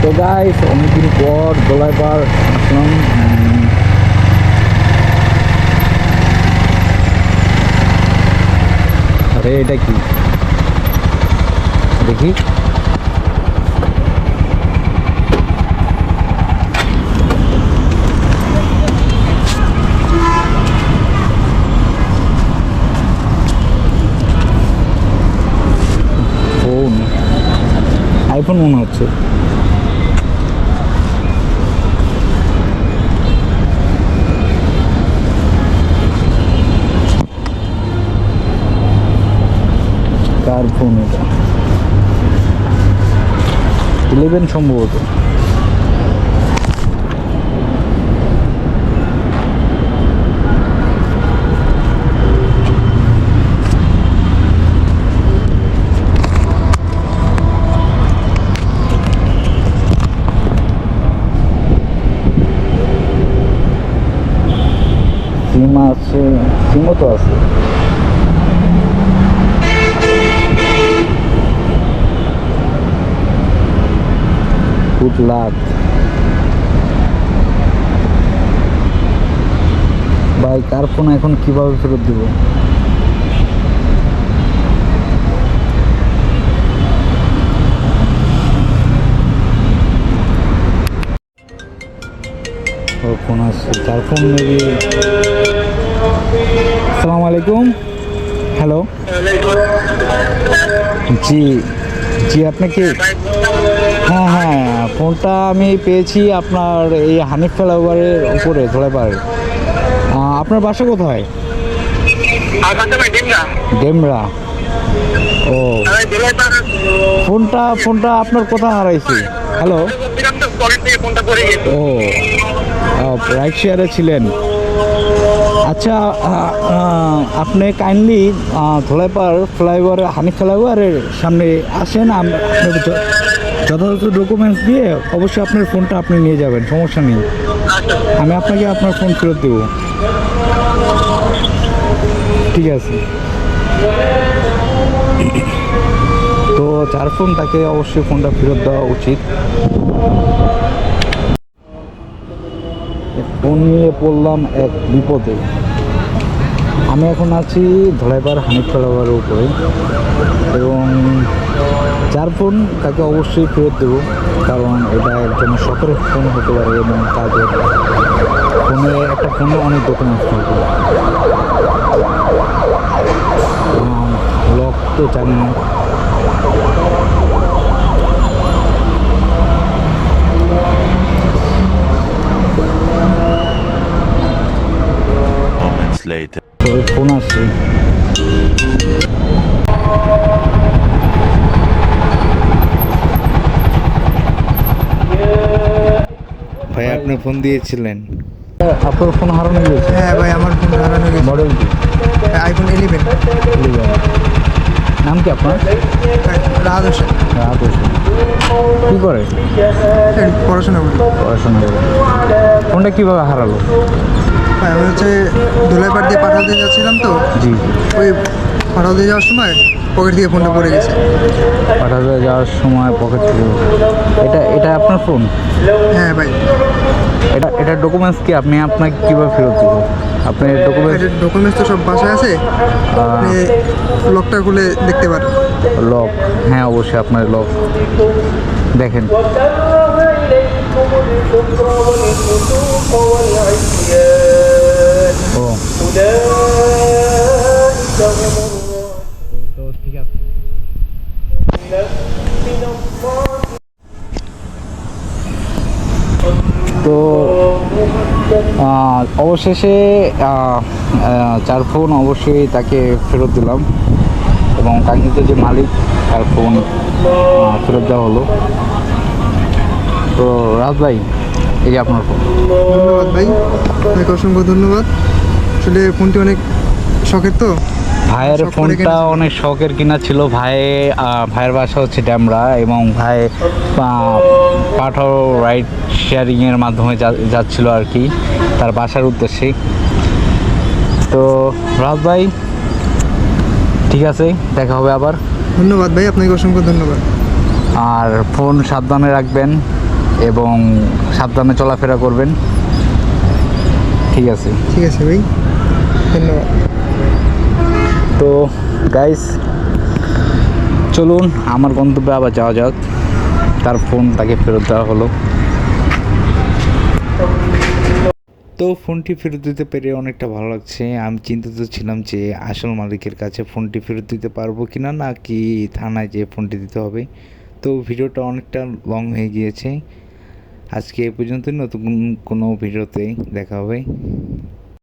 তো গাইস অনেকদিন পর দোলাইপাড় আসলাম। আরে এটা কি দেখি, ফোন আইফোন মনে হচ্ছে। কার ফোন এটা? 11 সম্ভবত। সিম আছে, সিমও তো আছে। গুড লাক ভাই। কার ফোন এখন কিভাবে ফেরত দিব? ওর ফোন আছে, তার ফোন মেবি। আসসালামু আলাইকুম। হ্যালো, জি জি, আপনি কি? হ্যাঁ হ্যাঁ, ফোনটা আমি পেয়েছি আপনার এই হানিফ ফ্লাইওভারের উপরে ধোলাইপাড়। আপনার বাসা কোথায়? ডেমরা। ও, ফোনটা আপনার কোথায় হারাইছে? হ্যালো, ও রাইট শেয়ারে ছিলেন। আচ্ছা, আপনি কাইন্ডলি ধোলাইপাড় ফ্লাইওভারের হানিফ ফ্লাইওভারের সামনে আসেন। আপনার যথাযথ ডকুমেন্টস দিয়ে অবশ্যই আপনার ফোনটা আপনি নিয়ে যাবেন, সমস্যা নেই। আমি আপনাকে আপনার ফোন ফেরত দেব। ঠিক আছে। তো যার ফোন তাকে অবশ্যই ফোনটা ফেরত দেওয়া উচিত। ফোন নিয়ে পড়লাম এক বিপদে। আমি এখন আছি ধোলাইপাড় হানিফ ফ্লাইওভারের উপরে, এবং যার ফোন তাকে অবশ্যই ফেরত দেবো, কারণ এটা একজন শখের ফোন হতে পারে এবং তাদের ফোনে অনেক ডকুমেন্টস থাকবে। লক তো জানি না। তো ফোন আসছে। ভাই আপনি ফোন দিয়েছিলেন, আপনার ফোন হারানো গেছে? হ্যাঁ ভাই, আমার ফোন হারানো গেছে। মডেল কি? আইফোন 11। নাম কি আপনার? রাত হোসেন। রাত হোসেন। কী করে? পড়াশোনা করি। পড়াশোনা করে। ফোনটা কীভাবে হারালো? ভাই আমি হচ্ছে ধুলাইপাড় দিয়ে পাঠাল দিয়ে যাচ্ছিলাম, তো জি, ওই পাঠাল দিয়ে যাওয়ার সময় পকেট থেকে ফোনটা পড়ে গেছে। পাঠাতে যাওয়ার সময় পকেট থেকে। এটা আপনার ফোন? হ্যাঁ ভাই। এটা ডকুমেন্টস কি? আপনাকে কীভাবে ফেরত দেবো? আপনার ডকুমেন্টস তো সব বাসায় আছে, আপনি লকটা খুলে দেখতে পারেন। লক? হ্যাঁ অবশ্যই, আপনার লক দেখেন। ও তো ঠিক আছে। তো অবশেষে যার ফোন অবশ্যই তাকে ফেরত দিলাম, এবং কাঙ্ক্ষিত যে মালিক তার ফোন ফেরত দেওয়া হলো। তো রাজ ভাই, এই যে আপনার ফোন। ধন্যবাদ ভাই, আপনাকে অসংখ্য ধন্যবাদ। আসলে ফোনটি অনেক শখের, তো ভাইয়ের ফোনটা অনেক শখের কিনা ছিল। ভাইয়ের বাসা হচ্ছে ড্যামরা, এবং ভাই পাঠাও রাইড শেয়ারিংয়ের মাধ্যমে যাচ্ছিল আর কি তার বাসার উদ্দেশ্যে। তো রাজ ভাই, ঠিক আছে, দেখা হবে আবার। ধন্যবাদ ভাই, আপনাকে অসংখ্য ধন্যবাদ। আর ফোন সাবধানে রাখবেন। এবং সাবধানে চলাফেরা করবেন। ঠিক আছে ভাই, ধন্যবাদ। তো গাইস, চলুন আমার গন্তব্যে আবার যাওয়া যাক। তার ফোন তাকে ফেরত দেওয়া হলো। তো ফোনটি ফেরত দিতে পেরে অনেকটা ভালো লাগছে। আমি চিন্তিত ছিলাম যে আসল মালিকের কাছে ফোনটি ফেরত দিতে পারবো কি না, নাকি থানায় যেয়ে ফোনটি দিতে হবে। তো ভিডিওটা অনেকটা লং হয়ে গিয়েছে। আজকে এ পর্যন্ত, নতুন কোনো ভিডিওতে দেখা হবে।